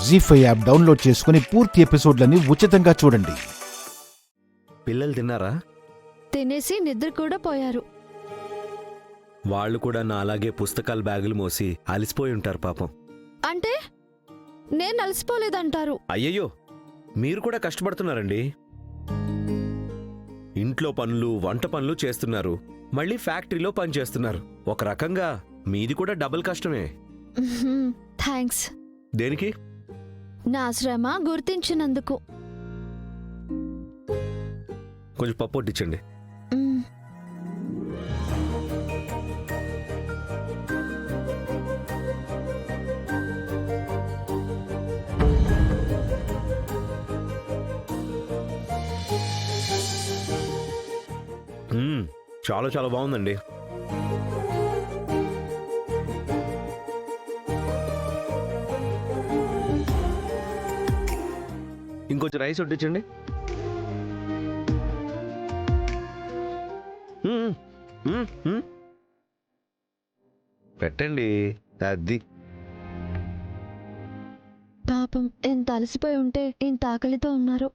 జీ5 app download చేసుకుని పూర్తి ఎపిసోడ్లని ఉచితంగా చూడండి. పిల్లలు తిన్నారా? తినేసి నిద్ర కూడా పోయారు. వాళ్ళు కూడా నా అలాగే పుస్తకాల బ్యాగులు మోసి అలసిపోయి ఉంటారు పాపం. అంటే నేను అలసిపోలేదంటారు? అయ్యయ్యో, మీరు కూడా కష్టపడుతున్నారండి. ఇంట్లో పనులు, వంట పనులు చేస్తున్నారు, మళ్ళీ ఫ్యాక్టరీలో పని చేస్తున్నారు. ఒక రకంగా మీది కూడా డబుల్ కష్టమే. థ్యాంక్స్. దేనికి? నా శ్రమ గుర్తించినందుకు. కొంచెం పప్పు వడ్డించండి. మ్మ్. చాలా చాలా బాగుందండి. ఇంకొంచెం రైస్ వడ్డించండి. పెట్టండి. అది పాపం ఎంత అలసిపోయి ఉంటే ఇంత ఆకలితో ఉన్నారు.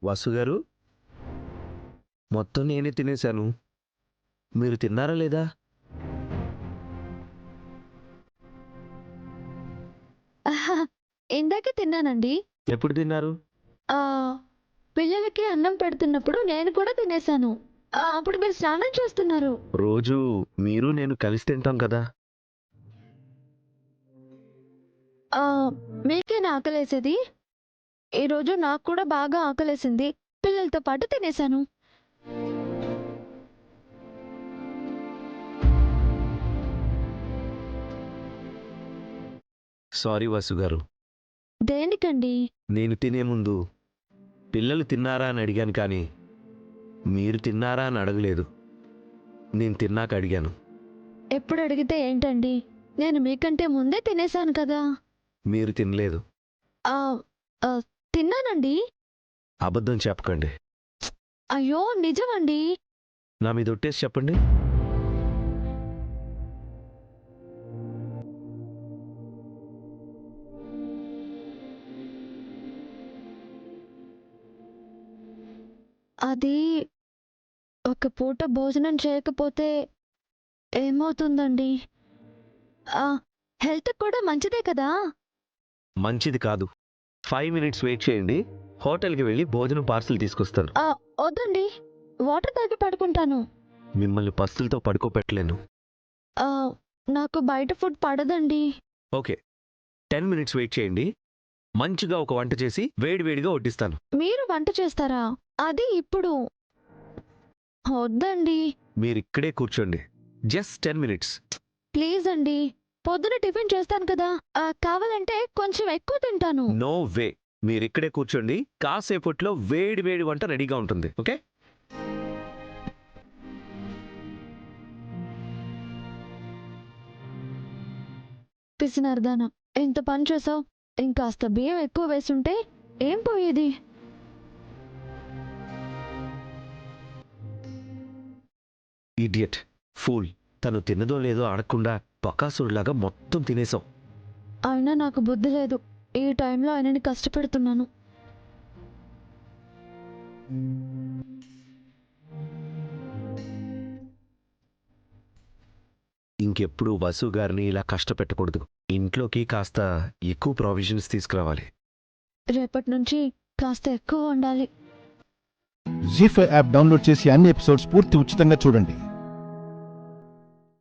వాసు గారు, మొత్తం నేనే తినేశాను. మీరు తిన్నారా లేదా? ఇందాకే తిన్నానండి. ఎప్పుడు తిన్నారు? ఆ పిల్లలకి అన్నం పెడుతున్నప్పుడు నేను కూడా తినేశాను. అప్పుడు మీరు స్నానం చేస్తున్నారు. రోజు మీరు నేను కలిసి తింటాం కదా. మీకేనా ఆకలేసేది? ఈరోజు నాకు కూడా బాగా ఆకలేసింది. పిల్లలతో పాటు తినేశాను. సారీ వాసు గారు. దేనికండి? నేను తినే ముందు పిల్లలు తిన్నారా అని అడిగాను, కానీ మీరు తిన్నారా అని అడగలేదు. నేను తిన్నాక అడిగాను. ఎప్పుడు అడిగితే ఏంటండి? నేను మీకంటే ముందే తినేశాను కదా. మీరు తినలేదు. ఆ ఆ, తిన్నానండి. అబద్ధం చెప్పకండి. అయ్యో నిజమండి. నా మీద ఒట్టేసి చెప్పండి. అది ఒక పూట భోజనం చేయకపోతే ఏమవుతుందండి? హెల్త్ కూడా మంచిదే కదా. మంచిది కాదు. 5 మినిట్స్ వెయిట్ చేయండి. హోటల్కి వెళ్ళి భోజనం పార్సిల్ తీసుకొస్తాను. వద్దండి, వాటర్ తాగి పడుకుంటాను. మిమ్మల్ని పస్తులతో పడుకోపెట్టలేను. ఆ, నాకు బయట ఫుడ్ పడదండి. ఓకే, 10 మినిట్స్ వెయిట్ చేయండి. మంచిగా ఒక వంట చేసి వేడివేడిగా వడ్డిస్తాను. మీరు వంట చేస్తారా? అది ఇప్పుడు వద్దండి. మీరిక్కడే కూర్చోండి. Just 10 minutes. ప్లీజ్ అండి, పొద్దున టిఫిన్ చేస్తాను కదా. కావాలంటే కొంచెం ఎక్కువ తింటాను. No way. మీరిక్కడే కూర్చోండి. కాసేపట్లో వేడి వేడి వంట రెడీగా ఉంటుంది. ఓకే? పిసినారుదానా, ఎంత పని చేసావు. ఇంకాస్త బియ్యం ఎక్కువ వేసుంటే ఏం పోయేది. Idiot, fool. తను తిన్నదో లేదో అడగకుండా బకాసురులాగా మొత్తం తినేసావు. అయినా నాకు బుద్ధి లేదు. ఈ టైంలో ఆయనని కష్టపెడుతున్నాను. ఇంకెప్పుడు వసు గారిని ఇలా కష్టపెట్టకూడదు. ఇంట్లోకి కాస్త ఎక్కువ ప్రావిజన్స్ తీసుకురావాలి. రేపటి నుంచి కాస్త ఎక్కువ ఉండాలి. జీ5 యాప్ డౌన్లోడ్ చేసి అన్ని ఎపిసోడ్స్ పూర్తి ఉచితంగా చూడండి.